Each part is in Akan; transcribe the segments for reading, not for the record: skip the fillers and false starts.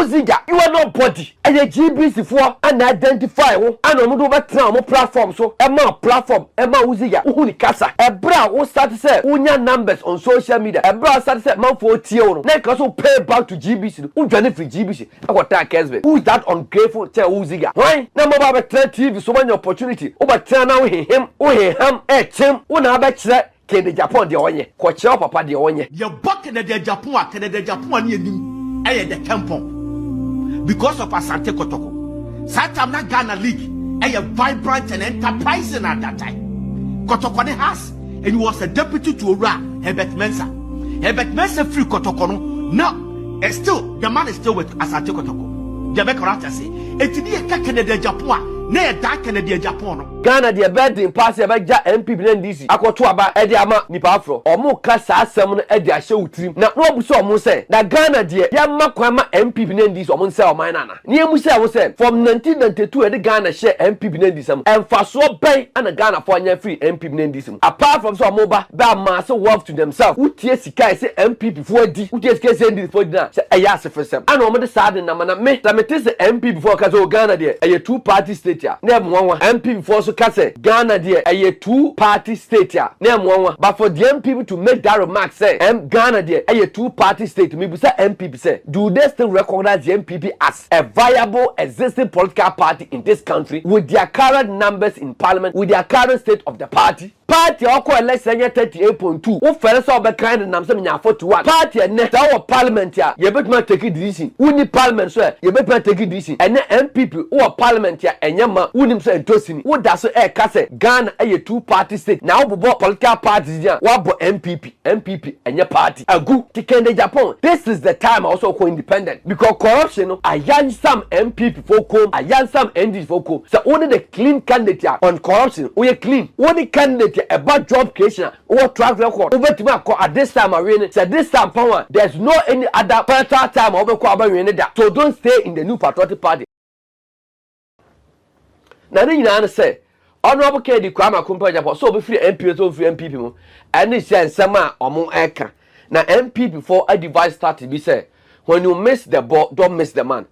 Uziga, you are not body. And a GBC for and identify and on over platform so Emma platform Emma Uziga Uni Casa. A bra who started say unya numbers on social media. A bra started say man for Tio. Next also pay back to GBC. Who joined for GBC? I got that case. Who is that ungrateful? Tell Uziga. Why? Number of Net2 TV so many opportunity. Over turn now him. Him. One abet Kennedy Agyapong de onye Kojo papa de onye ye bok Kennedy Agyapong Kennedy Agyapong ni enim eye the campaign because of Asante Kotoko Satam na Ghana League eye vibrant and enterprising at that time Kotoko ne has and he was a deputy to Ora Herbert Mensah free Kotoko no still the man is still with Asante Kotoko the correct say etini e ka Kennedy Agyapong na da Kennedy Agyapong no Ghana de bed pass e ja NPP NDC Akoto aba e de ama nipa afro omo ka sa asem no e de ahye utrim na no obuso omo say na Ghana de ya makwa ma NPP NDC omo say o man na ne emu say wo say from 1992 e de Ghana share NPP NDC emfaso ben ana Ghana for anya free NPP NDC apart from so omo ba ma say work to themselves utie sika say NPP for di utie sika say NDC for di na say e ya sefesem ana omo de sad na ma na me te say NPP for ka so Ghana de e two party state ya na emwanwa NPP for so kase Ghana there a two-party state ya. But for the MPP to make that remark say Ghana there a two-party state, maybe say MPP say, do they still recognize the MPP as a viable existing political party in this country with their current numbers in parliament, with their current state of the party? Party oko election 38.2. Who first saw be kind nam say nya 41. Party ne that was parliament ya. You better take it decision. Who ni parliament so you better take it decision. And MPP who parliament ya enyama who nim say dosini. Who da so kase Ghana a two-party state. Now we political parties ya. What bo MPP enye party. Agu Kennedy Agyapong. This is the time also co independent because corruption no ayan some MPP for come ayan some NDC for come. So only the clean candidate on corruption. We clean. Only candidate about job creation or track record over to at this time arena said this time power there's no any other better time over that. So don't stay in the new patriotic party. Now then you say honorable Kennedy Agyapong so be free MP so free MPP mo and it's sama omo eka na MPP before a device start to be say when you miss the ball don't miss the man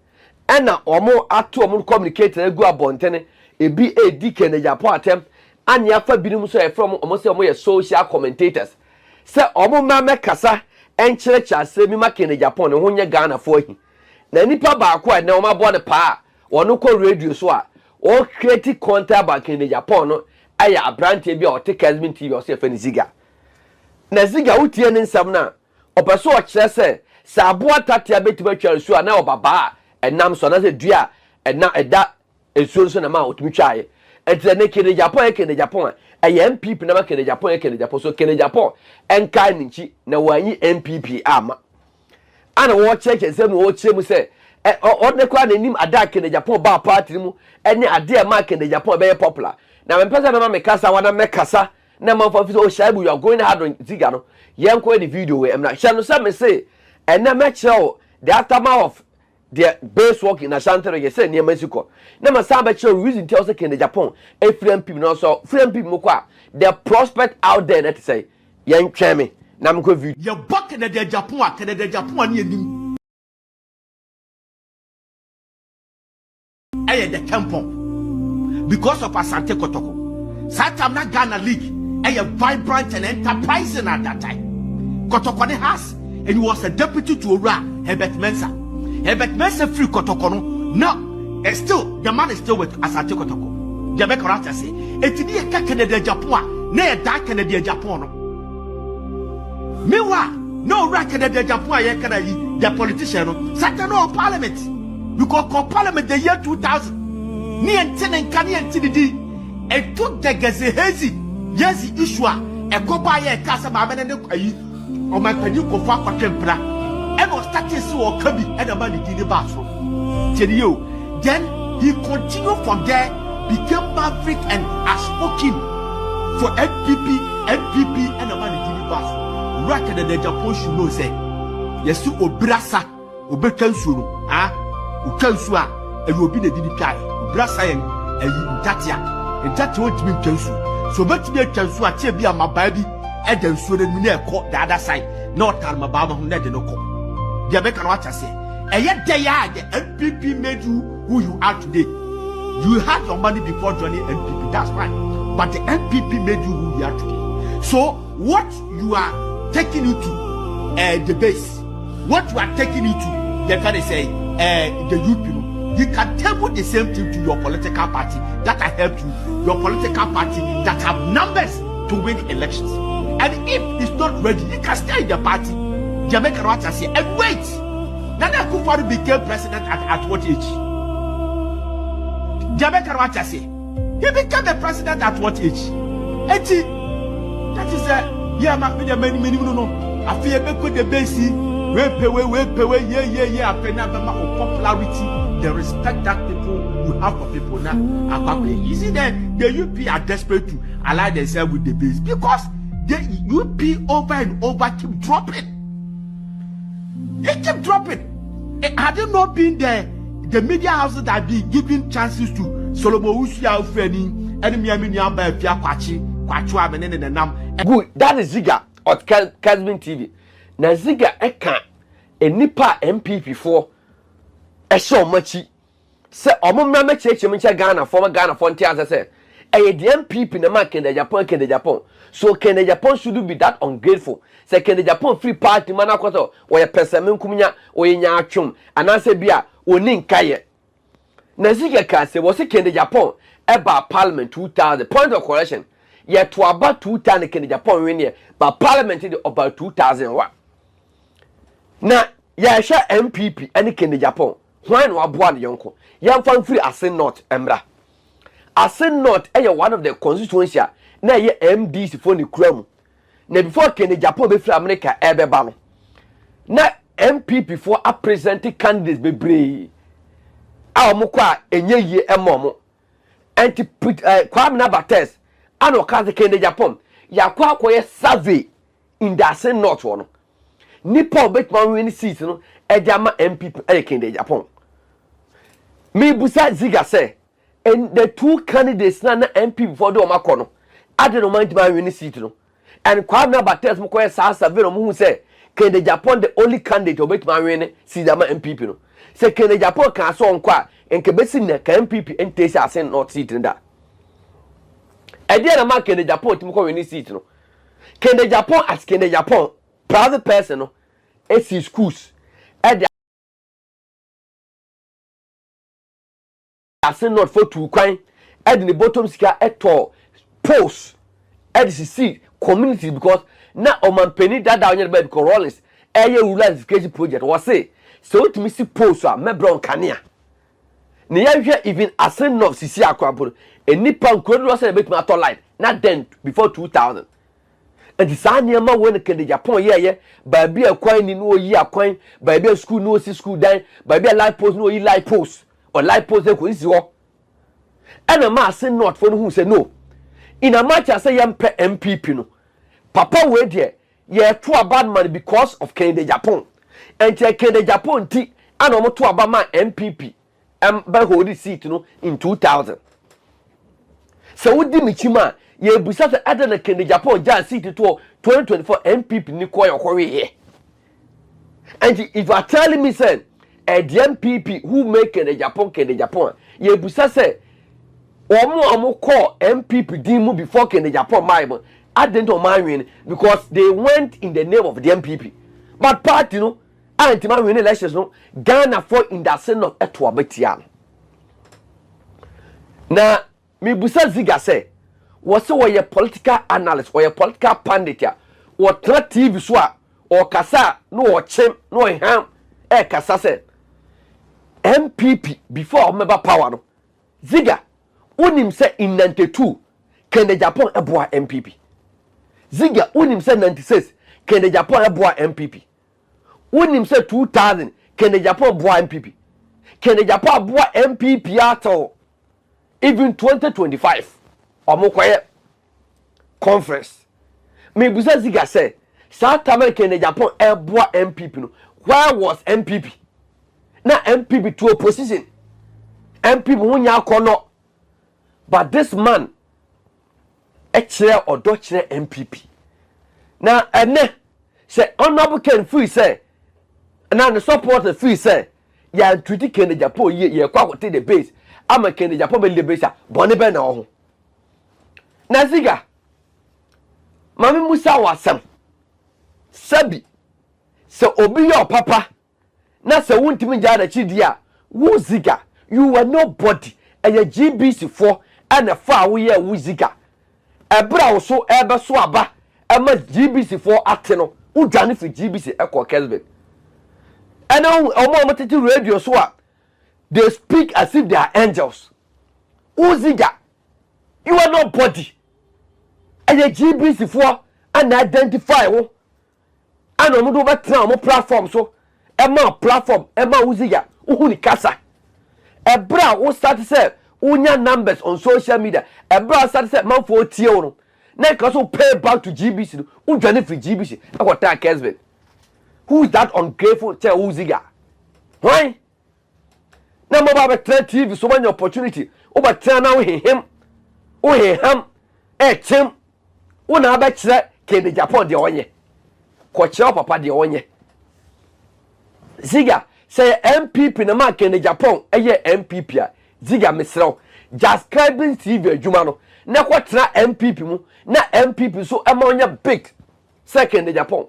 and na omo ato omo communicate na go abontene e bi edi Kennedy Agyapong attempt and ya fa binim so from almost say social commentators say omo ma mekasa encherecha say mi ma Kennedy Agyapong ne ho nya Ghana for hi na nipa ba akwa na omo abo ne pa wono ko radio so a o create content about Kennedy Agyapong no aya abrante bi o te Kesmin TV o say fa ni ziga na ziga utie ne nsam na opeso o kire say sabo atatia betima twa so na obaba enam so na say dua ena eda esuo so na ma otumi twae ente ne Kennedy Agyapong MPP na ma Kennedy Agyapong so Kennedy Agyapong enkai nchi na wanyi MPP ama ana wo check say no wo chemu say ordinary kwa na nim ada Kennedy Agyapong ba party mu ene ade ma Kennedy Agyapong be popular na me pesa na ma mekasa wana mekasa na ma for o shaibu you are going hard on ziga no yenko the video we am na sha no say me say ene me chew the aftermath of the base work in Asante say near Mexico. Now, some reason tells us Kennedy Agyapong, a friend people also, friend people, the prospect out there that say, young Chemi, Namco view. Your buck Kennedy Agyapong, ni enim. Eye the campaign because of Asante Kotoko. Satam na Ghana League, eye vibrant and enterprising at that time. Kotoko ne has, and he was a deputy to Ora Herbert Mensah free Kotoko no still the man is still with Asante Kotoko. The correct say etini e ka Kennedy Agyapong na da Kennedy Agyapong no mewa no ra Kennedy Agyapong ye kana yi the politician no sata no parliament because parliament the year 2000 ni enten kan ni entidi e took the gazehezi yes issue e ko ba ye ka sa ba me ne kwayi o ma kwani ko fa kwatempra and was starting so kabi and the man in the bathroom. Then he continued from there, became maverick and outspoken for NPP, and the man in the bathroom. Racket and the Japan should know say, yes, to Obrasa, Obekansu, Ukansua, and you will be the DPI, Obrasa and Tatia, and that won't mean Kansu. So much near Kansu, I tell me, my baby, and then soon and near caught the other side, not Talma Baba who let the no. The American watcher say, And yet they are the NPP made you who you are today. You had your money before joining NPP, that's fine. But the NPP made you who you are today. So what you are taking you to the base, what you are taking you to, they can say the youth people. You can table the same thing to your political party that have helped you, your political party that have numbers to win elections. And if it's not ready, you can stay in the party. Jamaica Rwata say, and wait. Nana Akufo Addo became president at what age? Jamaica Rwata say, he became the president at what age? 80. That is yeah, many no. Afriyie be the base. We pay, yeah, popularity. The respect that people you have for people now. You see that the UP are desperate to ally themselves with the base because the UP over and over keep dropping. They keep dropping. Had it not been there, the media houses that be giving chances to Solomon Owusu and good, that is Ziga on Casbin TV. Now Ziga Eka a nipa MPP for a show much. Say, Omumra Church, Ghana, former Ghana Fontier, as I said, the MPP in the market, Kennedy Agyapong. So Kennedy Agyapong shouldn't be that ungrateful. Say Kennedy Agyapong free party, Manakoto, or a person Kumia, or in Yachum, and I say, Bia, or Ninkaye. Naziga can say, was it Kennedy Agyapong, about Parliament 2000, point of correction. Yet to about 2000 Kennedy Agyapong win here, but Parliament is about 2001. Now, yeah, share MPP, any Kennedy Agyapong. Why no aboa the yonko? Yam fan free Asante North Embra. Asante North one of the constituency na ye MDC for the kram. Na before Kennedy Agyapong be free America ba no. Na MPP for a presenting candidates be brave. A omo kwa enye ye emomo. Anti Kwabena Agyapong ano ka Kennedy Agyapong ya kwa akoye survey in the Asante North one. Nipa obetman win seat no Ejama MPP Kennedy Agyapong. Me busa Ziga say, and the two candidates na MPP for the Omakono. I don't mind my win seat no. And Kwabena Agyapong mko sa survey no mu say Kennedy Agyapong the only candidate obetman win seat ama MPP no. Say Kennedy Agyapong kan so nkwa enke besi na ka MPP ntesi Asante North seat nda. E dia na ma Kennedy Agyapong timko win seat no. Kennedy Agyapong as Kennedy Agyapong private person no. AC schools Asante North for two kwan in the bottom sika eto post see community because na omanpeni that down here because Rollins rural education project was say so to me see post me brown kania ne ya even Asante North sisi akwaboro enipa nkrodo was say betuma to line not then before 2000 and the sanya ma when Kennedy Agyapong ye baabi akwan ni no yi akwan baabi school no si school dan baabi life post no yi life post or life post e ko isi ho and a Asante North for who say no in a match I say yam MPP no papa we there ye to a bad man because of Kennedy Agyapong and Kennedy Agyapong ti and omo to aba man MPP by hold seat no in 2000 so we di michima ye busa say ada na Kennedy Agyapong ja seat to 2024 MPP ni ko yokore here and if you are telling me say the MPP who make Kennedy Agyapong ye busa say omo call MPP dimu before Kennedy Agyapong my I didn't mind because they went in the name of the MPP but party no anti-man win elections no Ghana for in that sense of etwa betian na me busa Ziga say was so your political analyst or your political pundit ya what TV so or kasa no or chem no ham kasa say MPP before member power no Ziga unim say in 92 Kennedy Agyapong eboa MPP Ziga unim say 96 Kennedy Agyapong eboa MPP unim say 2000 Kennedy Agyapong eboa MPP Kennedy Agyapong eboa MPP ato even 2025 omokoye conference me busa Ziga say South America Kennedy Agyapong eboa MPP no where was MPP na MPP to opposition MPP wunya kono but this man otchere otchere MPP na ene say honorable Ken free say na the support free say ya treaty Kennedy Agyapong ye Kwaku take the base ama Kennedy Agyapong be the base bone be na ho na ziga mami musa wasam sabi se obi yo papa na se wuntimi gya na chidi a wo ziga you were nobody eye GBC for and fa wo ye wo ziga ebra wo so ebe so aba ema GBC for ate no udwane fi GBC ekọ Kesben and omo tete radio so a they speak as if they are angels wo ziga you are nobody eye GBC for and identify wo and omo do betra omo platform so ema platform ema wo ziga wo ni kasa ebra wo start say unya numbers on social media ebra start say man for tie wo no na ka so pay back to GBC no udwane free GBC akota Kesben who is that ungrateful tell uziga why na mo ba betra TV so many opportunity o ba try na wo him chem wo na ba kire Kennedy Agyapong de onye ko kire papa de onye ziga say NPP na ma Kennedy Agyapong eye NPP a ziga mesrew just scribing TV adwuma no na kwatra NPP mu na NPP so ema onya big second Agyapong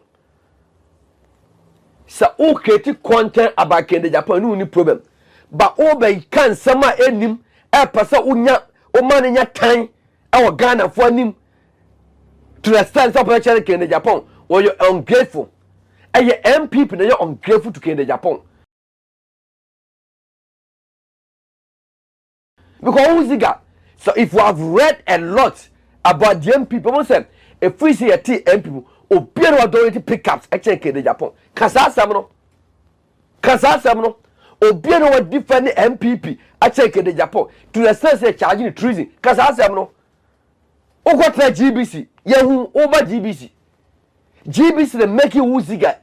sa o create content about Kennedy Agyapong no ni problem but o be kan sama enim e pasa unya o man nya tan e wo Ghana for anim to the stand up Kennedy Agyapong or you ungrateful eye NPP na you ungrateful to Kennedy Agyapong because Uziga. So if you have read a lot about the young people, say if we see a T M people, Obiano authority pickups, actually Kennedy Agyapong. Kasa Samno, Obiano was different MPP, actually Kennedy Agyapong. To the sense charging treason, Kasa Samno. Ogotra GBC, Yahu over GBC. GBC they make you Ziga.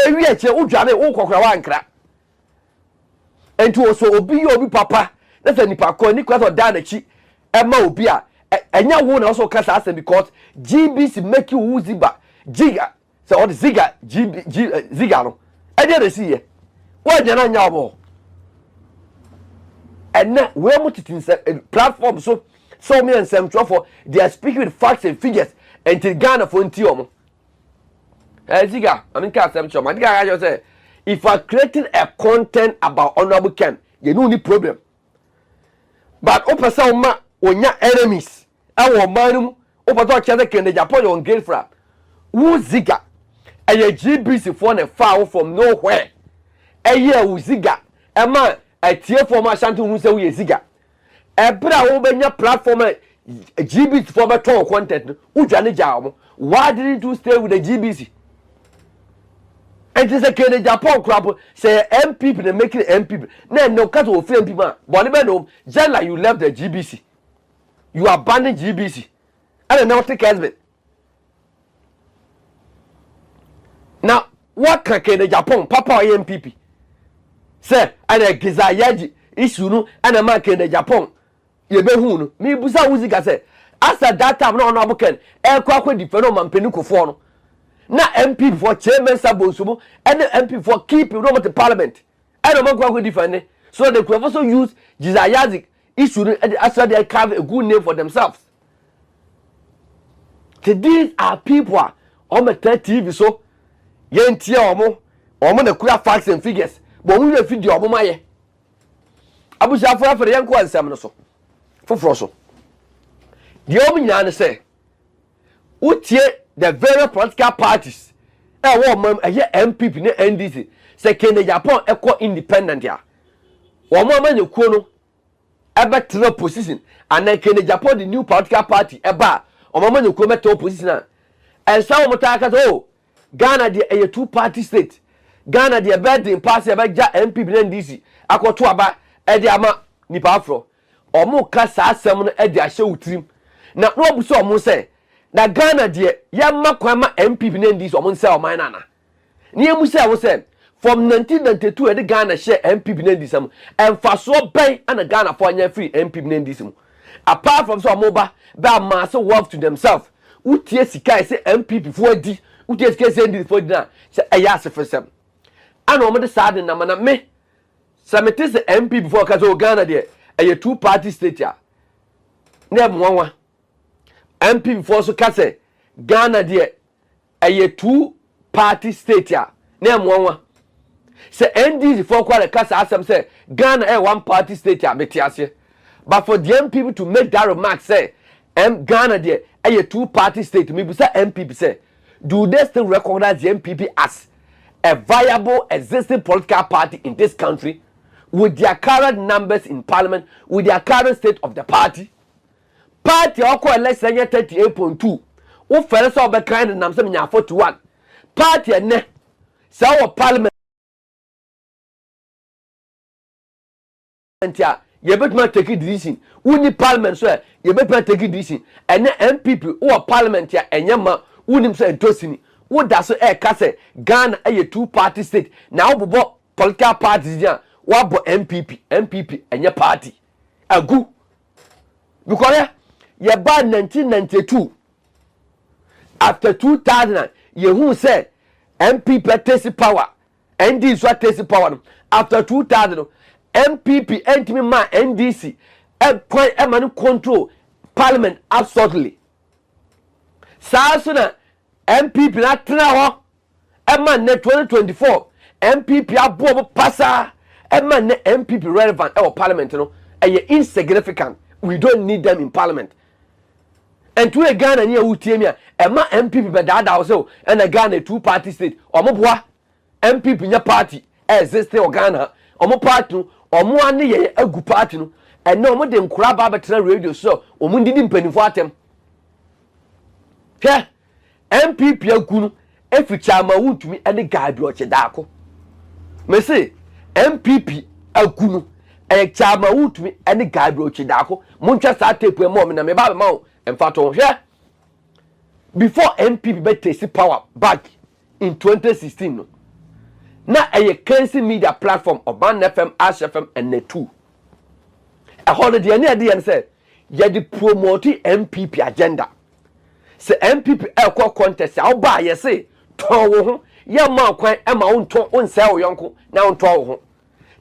Every year, Ujane, Okokra. And to also obi papa that's a nipa ko ni kwasa da na chi ema obi a enya wo na also kasa asem because GBC make you uziba giga so all the ziga ziga no e dey see here wo je na nya obo and na we mutitin platform so me and some for they are speaking with facts and figures until Ghana for nti omo ziga I mean ka asem choma diga ga say if you are creating a content about Honorable Ken, you no need problem. But opasa uma onya enemies. Awo manum opasa cheze Kennedy Agyapong on girlfriend. Who ziga? Eye GBC for na far from nowhere. Eye uziga. Ema atie for ma Asante hu se we ziga. Ebra wo benya platform GBC for better content. Udwane jawo. Why didn't you stay with the GBC? And this is Kennedy Agyapong crap. Say MPP they make it MPP. No cut of MPP man. But no, just like you left the GBC, you abandoned GBC. I don't know what the Kesben. Now, what can Kennedy Agyapong, Papa or MPP? Say, and a Gizayaji issue no, and a man Kennedy Agyapong. You be who? Me busa uzika say. After that time, no Honorable Ken. Kwaku defend man penuko for no. Na MP for chairman Sabosumo and the MP for keeping Roma the parliament. I don't know what defend. So they could also use Gizayazi issue and after they carve a good name for themselves. These are people on the TV so yen tia omo the clear facts and figures. But we will feed your omo Abu Shafra for the young one seminal so for Froso. The Ominan say Utye the various political parties MPP ne NDC say Kennedy Agyapong equal independent ya one man you kono ebe three position and then Kennedy Agyapong the new political party eba one man you kono top position and some mutaka oh Ghana the a two party state Ghana the bed in pass ebe ja MPP ne NDC Akoto aba e de ama nipa afro omo ka sa asem no e de ahye utrim na no obuso omo say na Ghana de yamma kwama MPP ne ndis omo nse oman nana ne emu say wo say from 1992 e de Ghana share MPP ne ndis am emfaso ben ana Ghana for anya free MPP ne ndis mu apart from so omo ba mass work to themselves utie sika say MPP for di utie sika say ndis for di na say eya asefesem ana omo de sade na mana me samete se MP before ka so Ghana de a two party state ya na mwanwa MP before so ka se Ghana de a two party state ya na mwanwa se NDC for kwale kasa asem say Ghana one party state ya betiase but for the MPP to make that remark say Ghana there a two party state maybe say MPP say do they still recognize the MPP as a viable existing political party in this country with their current numbers in parliament, with their current state of the party? Party oko election 38.2 wo fere so be kind nam se nya 41 party ne say parliament ya ye betuma take decision woni parliament so ye betuma take decision ene MPP wo parliament ya enyema wonim so entosini wo da so ka se Ghana two party state na wo bobo political parties ya wo bo MPP enye party agu because ye ba 1992 after 2000 ye who say MPP take power NDC so take power after 2000 MPP entimi ma NDC man control parliament absolutely Sasuna MPP na tena ho man ne 2024 MPP abo passa man ne MPP relevant parliament no insignificant we don't need them in parliament and to a Ghana near Utiemia ma MPP be dada so and a Ghana two party state omoboa MPP nya party exist in Ghana omo party omo ane ye agu party no and no omo de nkura ba betena radio so omo ndidi mpanifo atem he MPP agunu eficha ma wuntumi ane gabby darko me say MPP agunu chama wuntumi ane gabby darko montwa sa tape mo me na me ba ma o emfato he before MPP be take power back in 2016 no na Kensi media platform Oban FM, Ash FM and Net2 a holiday and say ye di promote MPP agenda se MPP e contest how ba ye say to wo ho ye ma kwan e ma wonto wonse wo yonko na wonto wo ho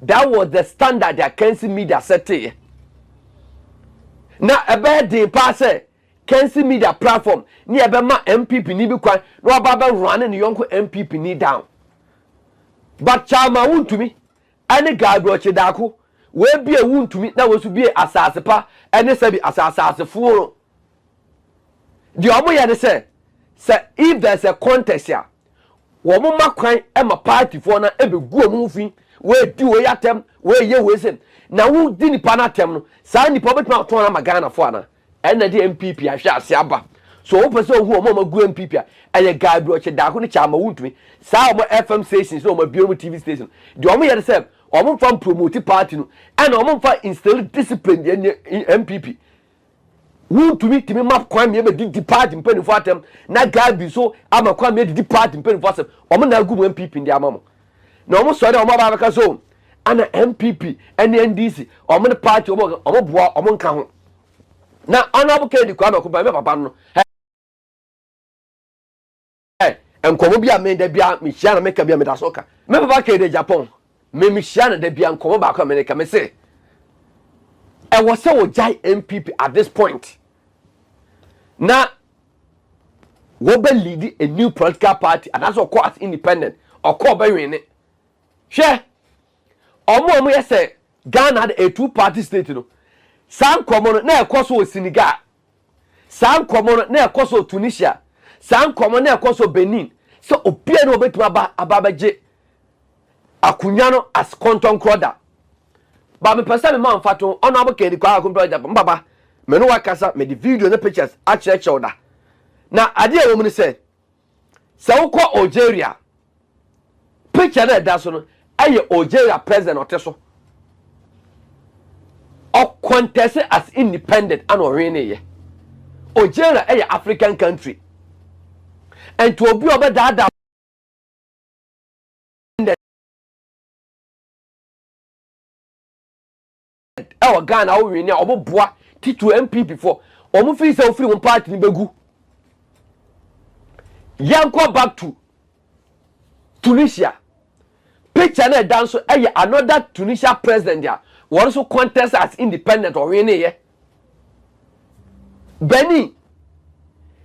that was the standard that Kensi media set here na ebe dey pass Kensi media platform ni ebe ma MPP ni bi kwan no ba ba run ni yonko MPP ni down but chama wuntumi ane gabby darko we bie wuntumi na wosu bie asase pa ene se bi asase fuoro the omo ye de say if there's a contest here wo mo makwan e ma party for na e be gu omo fi we di we yatem we ye we sem na wo di ni pa na tem no sa ni pa betuma to na magana fo ana ene de MPP ahwe ase aba so wo pese ohu omo ma gu MPP a eye gabby darko ni chama wuntumi sa omo FM station so omo bio TV station the omo ye de say omo from promote party no and omo fa instill discipline the MPP wuntumi timi map kwan me be di party mpani fo atem na gabby so ama kwan me di party mpani fo asem omo na gu MPP ndi amamo na omo so de omo ba ka so ana MPP ene NDC omo ne party omo boa omo nka ho na honorable Kennedy Agyapong me papa no enkomo bia me da bia me hia na me ka bia me da soka me papa Kennedy Agyapong me hia na da bia enkomo ba kwa me ka me say e was say wo jai MPP at this point na wo be lead a new political party and that's of course independent or call be win it share omo ye say Ghana had a two party state no san komo na ekoso Senegal san komo na ekoso Tunisia san komo na ekoso Benin so opia no betuma ababaje akunya no as conton croda ba me pesa me man fato ono abokedi kwa akompra Japan baba me no wakasa me the video na pictures actually shoulder na ade e wo mu ni say wo ko Algeria picture na da so no aye Algeria president oteso o contest as independent and orene Algeria aye African country and to obi obeda our Ghana we win obo boa titu MPP for omo fi say ofiri one party ni begu yanko back to Tunisia picture na dan so another Tunisia president there won so contest as independent or win here Benin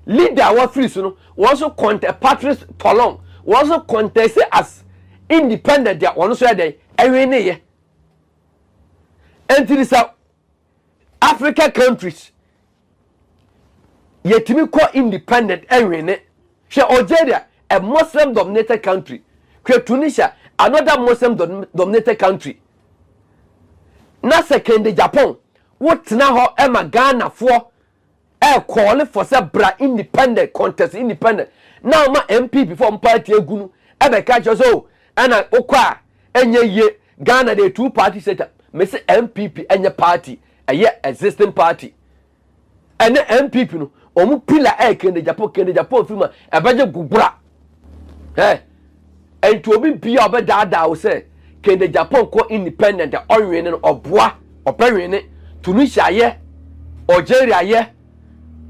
leader wa free so no won so contest Patrice Talon won so contest as independent there won so dey win here until this African countries yetimi ko independent win she Algeria a Muslim dominated country Tunisia another Muslim dominated country na Kennedy Agyapong what na ho Emma Ghana for call for say bra independent contest independent now ma MP before party egunu be catch so na okwa enye ye Ghana the two party setup me say MPP enye party existing party and MPP no omu pillar Kennedy Agyapong film e beje gubra and to be obe dada say Kennedy Agyapong ko independent orwin no oboa opewin Tunisia ye Algeria ye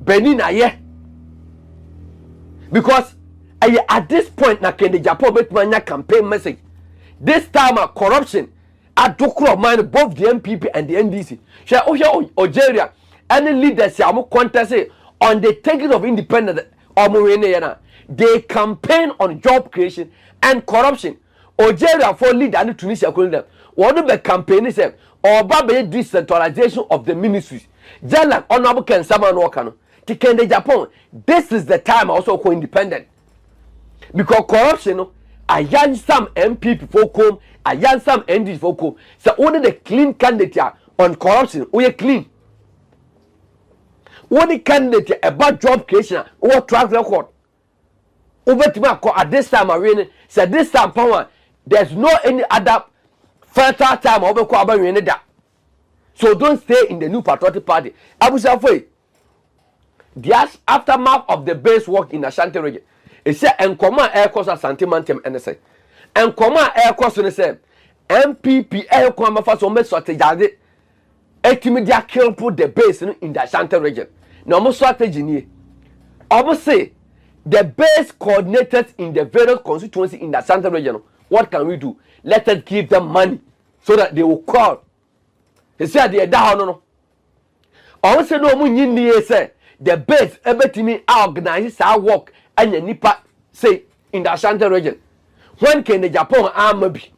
Benin ye because at this point na Kennedy Agyapong betmanya campaign message this time corruption adokro mind both the NPP and the NDC share Algeria any leaders ya mo contest on the taking of independence they campaign on job creation and corruption. Algeria for leader and Tunisia colonial. One of the campaign is or decentralization of the ministries. Just like Honorable Ken Ofori Atta, Kennedy Agyapong, this is the time also co independent. Because corruption, I yan some MP for come, I yan some ND for come. So only the clean candidate on corruption, we are clean. What the candidate about job creation or track record. Over to at this time, I said this time, power. There's no any other fertile time over that. So don't stay in the New Patriotic Party. I will say, the aftermath of the base work in Asante region. It said, and command air course Asante Mantem and say, and command air course and say, MPP air command for some strategy. Ultimately, kill put the base in the Asante region. No more strategy. I will say, the base coordinated in the various constituency in the Asante region. What can we do? Let us give them money so that they will call. He said they are down. No. I say no more say the base everything organize our work and the nipa say in the Asante region. When Kennedy Agyapong army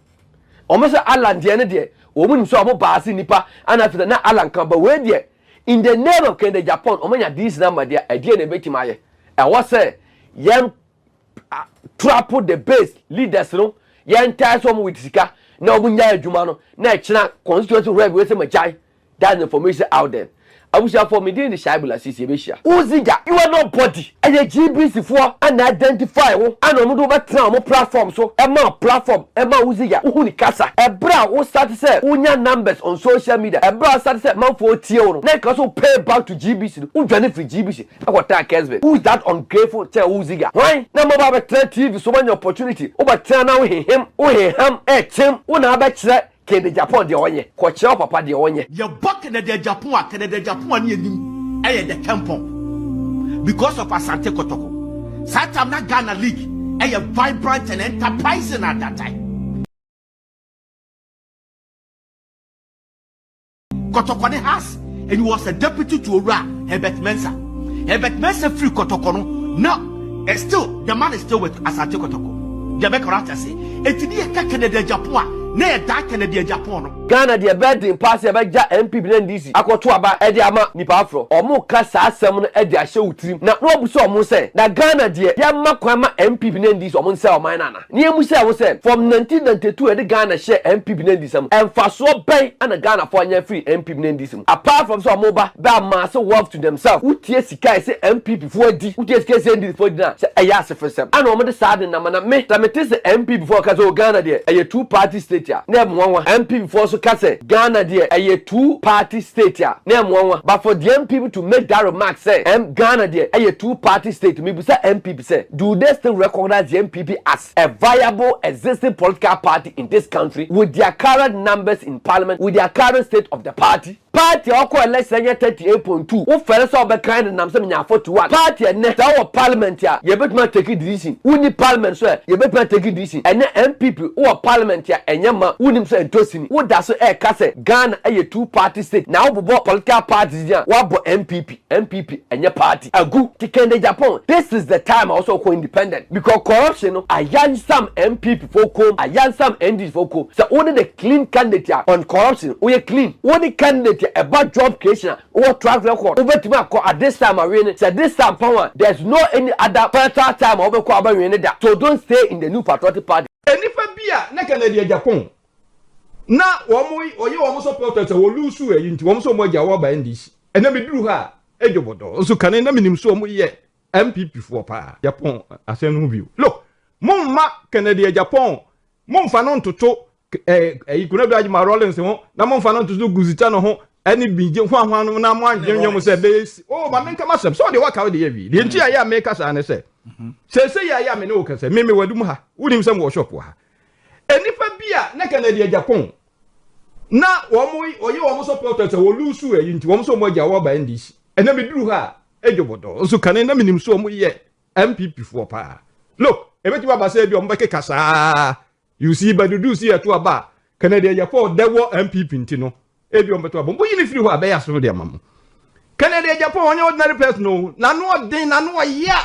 almost Alan there, woman so about Basi nipa and after that Alan can but wait there. In the name of Kennedy Agyapong, omanya this number there, I didn't make him and what say young trap the base leaders no yan tie some with sika na obunya adwuma no na echina constituency rep we say majai that information out there I wish for me the Shaibula CC Beshia. Uziga, you are not body. And the GBC for and identify and on over trauma platform so Emma platform Emma Uziga Uni Casa a bra who start to say unya numbers on social media a bra start to say man for Tio neck also pay back to GBC who join for GBC I got that Kesbe who is that ungrateful tell Uziga why number of Net2 TV so many opportunity over turn now him him who now bet Kennedy Agyapong de onye Kojo papa de onye ye bok Kennedy Agyapong Kennedy Agyapong ni enim the campaign because of Asante Kotoko Satam na Ghana League vibrant and enterprising at that time Kotoko has and he was a deputy to Herbert Mensah free Kotoko no still the man is still with Asante Kotoko the Bekorata say etini Kennedy Agyapong ne da Kennedy Agyapong Ghana de bedin pass e beja NPP NDC Akoto aba e de ama nipa afro omo ka sa asem no e de ahye utrim na no obuso omo se na Ghana de ya makwan ma NPP NDC omo se o man nana ne emu se wo se from 1992 e de Ghana share NPP NDC am emfaso ben ana Ghana for anya free NPP NDC apart from so omo ba ma so work to themselves utie sika se NPP for di utie sika se NDC for di na se e ya se fesem ana omo de sad na ma na me se NPP for ka so Ghana de e two party state ya na emwanwa NPP for so kase Ghana there a two-party state ya name one but for the MPP to make that remark say Ghana there a two-party state maybe say MPP say do they still recognize the MPP as a viable existing political party in this country with their current numbers in parliament with their current state of the party party oko election 38.2 wo fere so be kan de nam se nya 41 party ne da wo parliament ya ye betuma take decision woni parliament so ye betuma take decision ene MPP wo parliament ya enyema wonim so entosini wo da so e ka se Ghana eye two party state na wo bo political parties ya wo bo MPP enye party agu ti Kennedy Agyapong. This is the time also co independent because corruption no ayan some MPP fokom ayan some NDs fokom so only the clean candidate on corruption we clean only candidate about job creation or track record over to at this time arena so this time power there's no any other fertile time over ko arena that so don't stay in the new patriotic party. Enipa bia na Kennedy Agyapong na oye wo supporters wo Owusu nti wo so mo agya wo ba NDC ena me duru ha ejobodo so kan na minim so mo ye MPP for pa Agyapong asem no view look mumma Kennedy Agyapong mumfa no ntoto ikuna bi agima Rollins ho na mumfa no ntoto guzita no ho ani bije hwan no na mo anyenye mo se base oh ma menka masem so de waka we de ye de nti ya make us ane se se ya me no kase me wadum ha unim se mo shop ha enipa bia na Kennedy Agyapong na oye wo supporters wo Owusu nti wo so mo agya wo ba NDC ena me duru ha ejobodo so kan na minim so mo ye MPP for pa look ebeti baba say bi o mbeke kasa you see badudu see eto aba Kennedy Agyapong dewo MPP nti no ebi o mbeto aba mbo yini firi ho abeya so de amam Kennedy Agyapong onye ordinary person no na no odin na no ya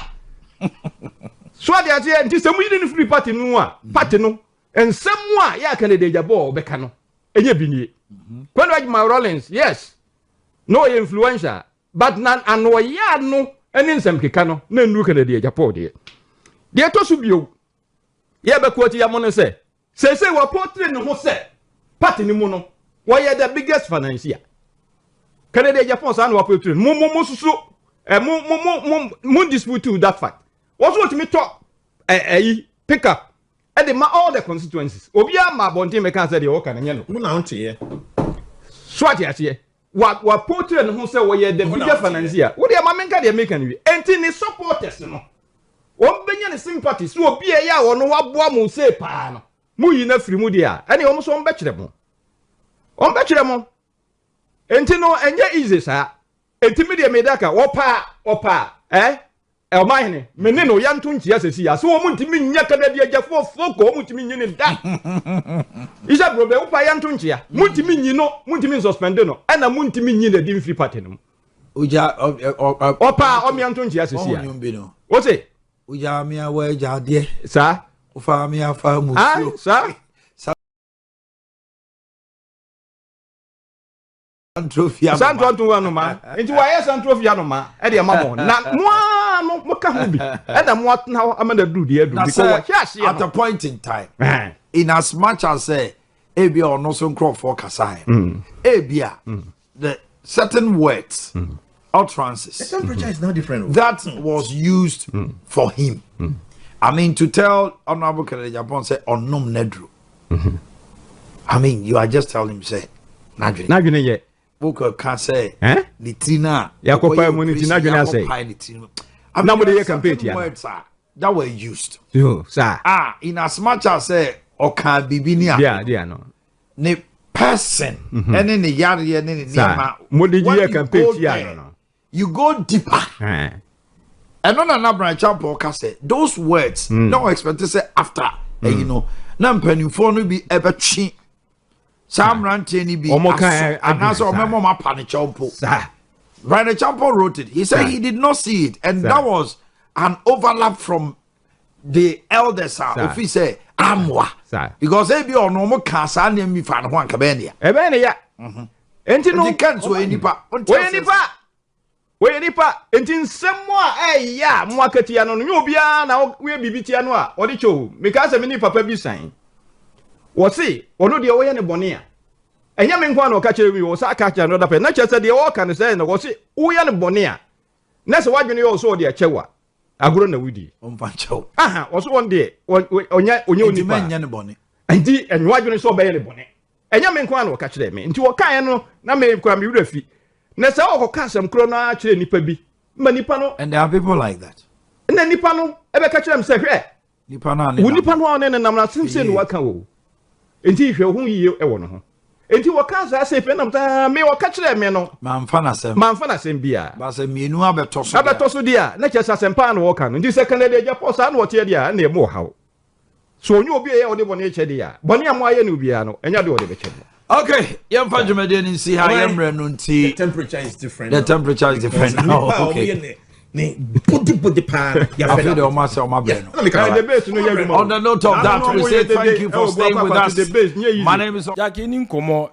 so de ate nti se mu yini firi party no a party no ensemu a ya Kennedy Agyapong obeka no enye binie when like my Rollins yes no influencer but nan anoya no eni nsem keka no na nru Kennedy Agyapong de to so bio ye be quote ya mo no say we portrait no ho say party ni mu no why the biggest financier Kennedy Agyapong san wa portrait mo susu mo dispute to that fact what what me talk pick up and the all the constituencies obi ama bontin me kan say the work na nye no na unte ye swat ya tie wa portrait no ho say why the biggest financier wo de ma menka de make an wi enti ni supporters no won benya ne sympathy so obi e ya wo no waboa mo say pa no mu yi na firi mu dia ene wo so on be kire mo enti no enye easy sa enti me de medaka opa o mahene me ne no yanto ntia sesi ya so wo ntimi nya Kennedy Agyapong foko wo ntimi nyi ne da isa brobe opa yanto ntia mu ntimi nyi no mu ntimi suspend no ena mu ntimi nyi na dim free party no uja opa o mi yanto ntia sesi ya wo say uja mi awe ja de sa ufa mi afa musu sa Santrofia no ma enti wa ye Santrofia no ma e de ma mo na mo ka ho bi e da mo na amada du de adu because at a point in time in as much as say ebia or no so for kasa ebia the certain words utterances the temperature is not different that was used for him I mean to tell Honorable Kennedy Agyapong say onom nedru I mean you are just telling him say nadwene ye Boka can say litrina yakopa immunity nadwene say na mo de ye campaign ya words that were used yo sir in as much as say oka bibinia dia no ne person any ne yare ne niama mo de ye campaign ya no you go deeper and on an branch Agyapong say those words no expect to say after you know na mpanimfo no bi ebetwe Sam Rantini be and so remember my panic champo. Right, the champo wrote it. He said he did not see it, and that was an overlap from the elders. If he say Amwa, because they be on normal cancer and me fan one cabania. Ebenia, and you can't so any part. Where any part, and in somewhere, ya, Mwakatiano, you be now we be Bitianoa, or the show, because a mini papa be saying. Wasi ono de oye ne bone a enya me nkwa na okachere wi wo sa catch another person na chese de o kan say na wasi uye ne bone a na se wadwene yo so de achewa agoro na wudi omfa chew woso won de onya onipa enya ne bone enti enwa wadwene so be ne bone enya me nkwa na okachere me enti wo kan no na me kwa me wura fi na se o koka asem kro na akere nipa bi ma nipa no and there are people like that na nipa no ebe ka kire me se hwe nipa no nipa no ne nam na simse no waka wo enti hwe ho yiye e wo no ho enti waka za say pe nam ta me waka kire me no mamfa na sem bia ba se mienu abetoso dia na kyesa sempa na waka no ndi se Kennedy Agyapong sa na wote dia na e mo hawo so onye obi ye ode bone eche dia bone am aye na obia no enya de ode be che. Okay, yam fa jumede ni see how yam no nti the temperature is different. Now. Okay. Put pa ya feel the almost on my brain. On the note of that, we say thank you for staying with us. My name is Jackie Ninkomo,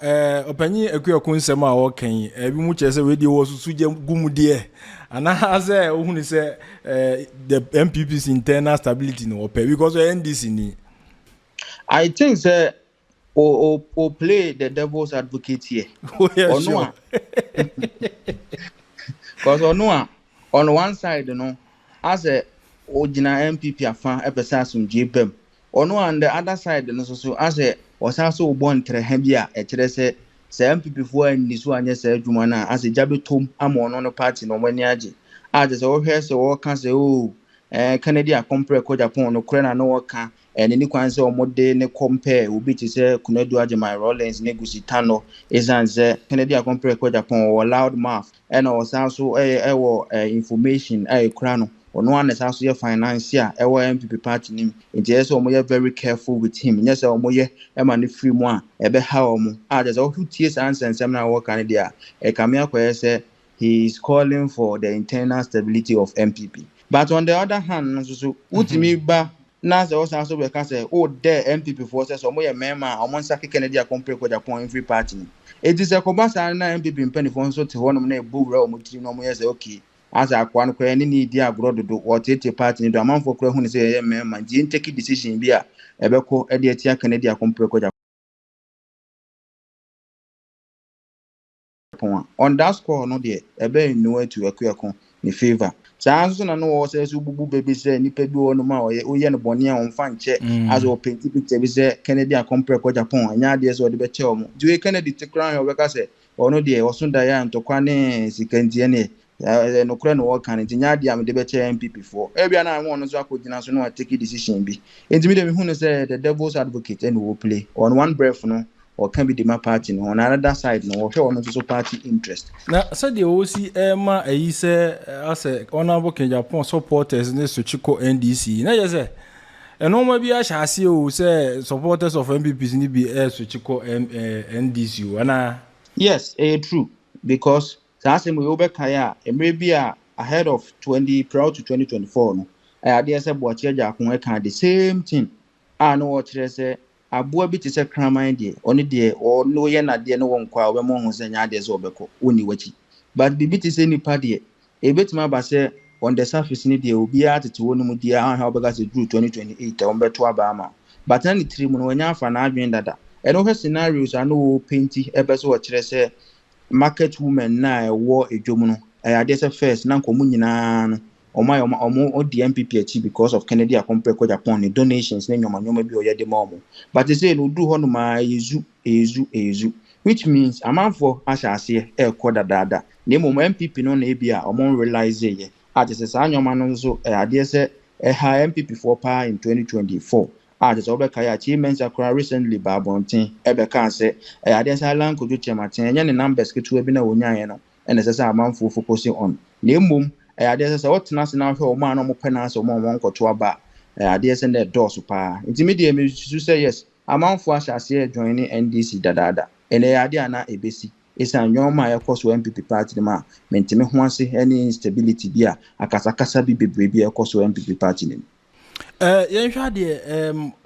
Openi Ekuyoku nsema a wokan bi mu chese we de wo susu je gumudie. Ana say ohun say the NPP's internal stability no ope because NDC ni. I think say or play the devil's advocate here. Oh yeah, sure. Because on one side, you know, as a original NPP afan epesasum JPM. On the other side, you know, so as a was also born trehebia etrese say NPP for and this one yes jumana as a jabetum amon on the party no maniaji. As the all here so all can say oh Kennedy Agyapong Kojo Kyeremanteng no krena no worker and any kwan say omode ne compare obi ti say Kunadu Ajamai Rollins ne Gusitano ezan say Kennedy Agyapong Kojo Kyeremanteng or loud mouth and also information kra no ono an also your financier NPP party nim nti say omo very careful with him yes omo ye ma ne free mu a ebe ha omo just who ties answer na work and dia kamia kwa say he is calling for the internal stability of NPP. But on the other hand, so utimi ba na se also we can say oh there NPP forces or more member among Saki Kennedy Agyapong Kojo Kyeremanteng free party. It is a kobasa na NPP mpeni for so to one na ebu ra omutiri no mo say okay as akwa no kwa ni need agro do what it party do among for kra hu ni say member di take decision bi a ebeko e de atia Kennedy Agyapong Kojo Kyeremanteng. On that score no there ebe nowhere to Akuyakon in favor. Sanso na no was say bubu baby say nipa bi wo no ma oye no bone a on fan che as o paint picture bi say Kennedy Agyapong Kojo Kyeremanteng anya de so de be che omo duwe Kennedy te crown o be ka say ono de osun da ya ntokwa ne sikantie ne no kra no work kan nya de am de be che NPP for e bia na won no so akogina so no take decision bi entimi de me hu no say the devil's advocate and will play on one breath no or can be the party on another side no or on so party interest. Na said the OC ma ayi say as a honorable Agyapong supporters ne Sochiko NDC na yes eno ma bi a hyase o say supporters of MPPs ni bi Sochiko NDC ana yes true because as we obekaya maybe ahead of 2024 no I dey say Boakye Agyarko can the same thing no otchere say aboa bi ti se kraman de oni de o no ye na de no won kwa we mo hu se nya de so obeko oni wachi but bibi ti se nipa de e betima ba se on the surface ni de obi a tete wonu mu de a ha obega se through 2028 on beto aba ama but na ni tiri mu no nya afa na adwen dada e no scenarios ano painti ebe so otchere se market women na e wo edwom no e ade se first na nkomu nyina no omo the NPP achi because of Kennedy Agyapong Kojo Kyeremanteng donations na nyoma bi oyede momo but they say no do hono ma ezu which means amanfo ahyase koda dada na emo NPP no na ebia omo realize ye ade say nyoma no so ade say ha NPP for pa in 2024 ade say obeka ya achievements akora recently ba bonten ebeka say ade say lan Kojo Kyeremanteng enya ne numbers ketu bi na wonyaye no ene say amanfo focusing on na emom ade say what na se na hwe o ma no mo pena so mo nkoto aba ade say na doors pa intimidate me say yes amanfo ahyase join NDC dadada ene ade ana ebesi esa nyoma yakoso NPP party ma mentime ho ase any instability bia akasakasa bi bebre bia yakoso NPP party ni yen hwa de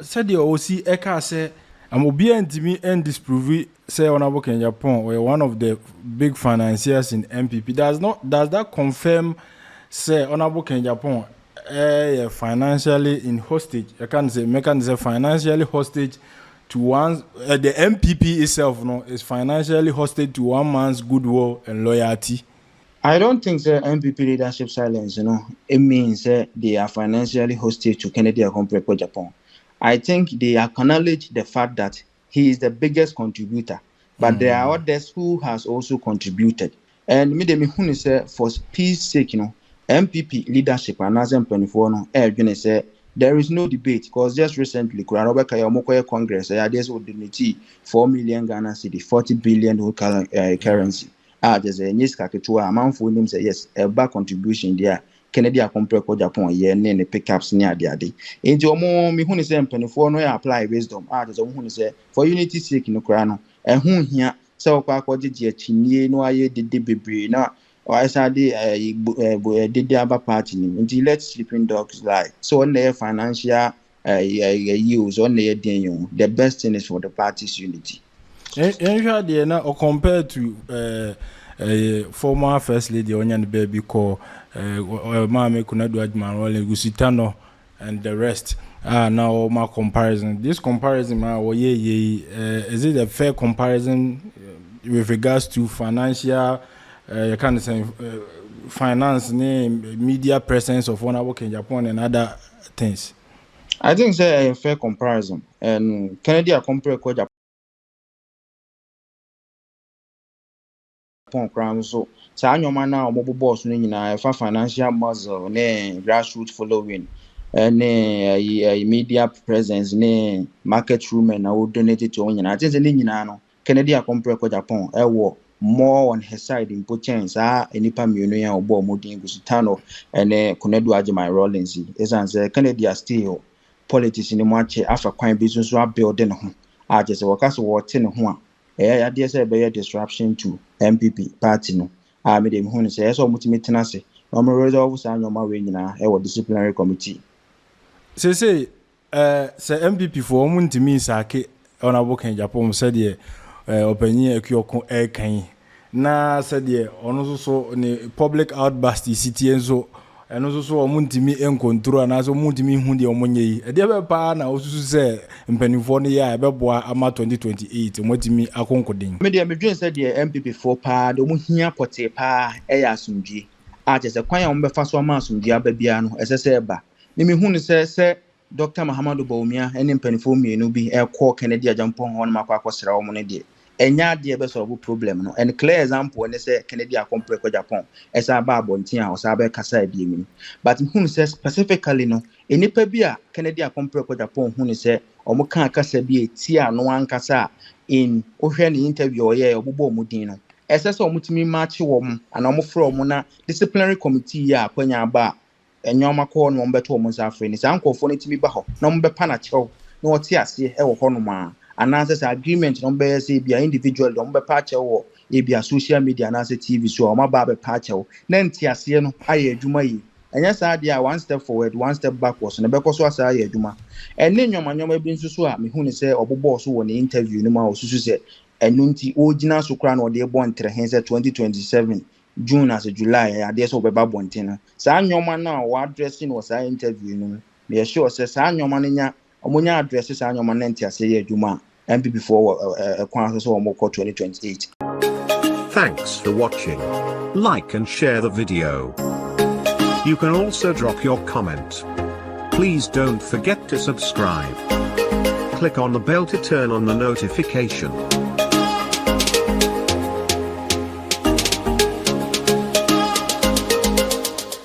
said the OC eka say obi antimi and disprove say honorable Agyapong were one of the big financiers in NPP does that confirm say honorable Agyapong financially in hostage I can say financially hostage to one the NPP itself no is financially hostage to one man's goodwill and loyalty. I don't think the NPP leadership silence it means they are financially hostage to Kennedy Agyapong Kojo Kyeremanteng. I think they acknowledge the fact that he is the biggest contributor, but there are others who has also contributed. And me say for peace sake, NPP leadership and as 24 no say there is no debate because just recently Kuranoba Kaya Omokoye Congress ideas would donate 4 million Ghana cedi 40 billion currency. There's a news kaketua amount for him say yes a back contribution there. Kennedy Agyapong Japan ye ne pickups near the ade. Into omo me hu ni say mpanifo no apply wisdom. There's a hu ni say for unity sake no kra no. Hu hia say okwa akwaje je chinie no aye dede bebre na or sade dede aba party ni. Until let sleeping dogs lie. So on the financial use on the best thing is for the party's unity. And na or compared to former first lady Onyan baby called Mame Kunadu Adman Gusitano and the rest. Now my comparison. This comparison, is it a fair comparison with regards to financial? You can't say finance, media presence of one work in Japan and other things. I think it's a fair comparison. And Kennedy Agyapong crown so anyoma na omobo boss no nyina fa financial muscle ne grassroots following and media presence ne market room and I donate to nyina I think say nyina no Kennedy Agyapong more on her side in potential enipa mienu ya obo modin gusitano and Kunedu Ajimai Rollins is Kennedy still politics in the march after kwan business so building ho just workers what in ho I dare say be a disruption to NPP party no. I made him who say so much tenase. No more resolve say no more way nyina e disciplinary committee. Say NPP for omuntu mi sake ona Boakye Agyapong said ye opanyi Ekuoko kan na said ye ono so ne public outburst city enso eno so omuntu mi encontrol na so omuntu mi hu de omonye yi e de be pa na osusu se mpanifo no ya be boa ama 2028 omuntu mi akonkoden Me de me dwen said ye NPP for pa de omu hia pote pa e ya asumdie a je se kwan ya ombe fa so ama asumdie ababia no ese ba ni me hu ni se Dr. Mahamadu Bawumia ene mpanifo mienu bi e call Kennedy Agyapong ho na akosra wo ne de enya de be solve problem no and clear example ne say Kennedy Agyapong esa ba abontin a osa be kasa bi mi but hu say specifically no enipa bi a Kennedy Agyapong hu say omo kan kasa bi eti a no ankasa in ohwe ne interview oye obobo omudin no esa so omutimi match wo mo ana omo fro omo na disciplinary committee ya akwanya ba enyoma ko no mbeto omo za afre ni san kofo ne timi ba ho na omo be pa na chew na ote ase e wo ho no ma announces agreement no be say be individual no be patch wo e be social media na say TV so o ma ba be patch wo na ntiase no aye adwuma yi enya sa dia one step forward one step backwards na be koso asa aye adwuma enne nyoma bi nsusu a me hu ni say obobo so wo ne interview no ma osusu say enunti ogina so kra na o de bon tre hen say 2027 June as July ade so be ba bontin sa nyoma na o addressing was sa interview no me sure say sa nyoma nya omonya address sa nyoma na ntiase ye adwuma NPP for kwan so omo 2028. Thanks for watching. Like and share the video. You can also drop your comment. Please don't forget to subscribe. Click on the bell to turn on the notification.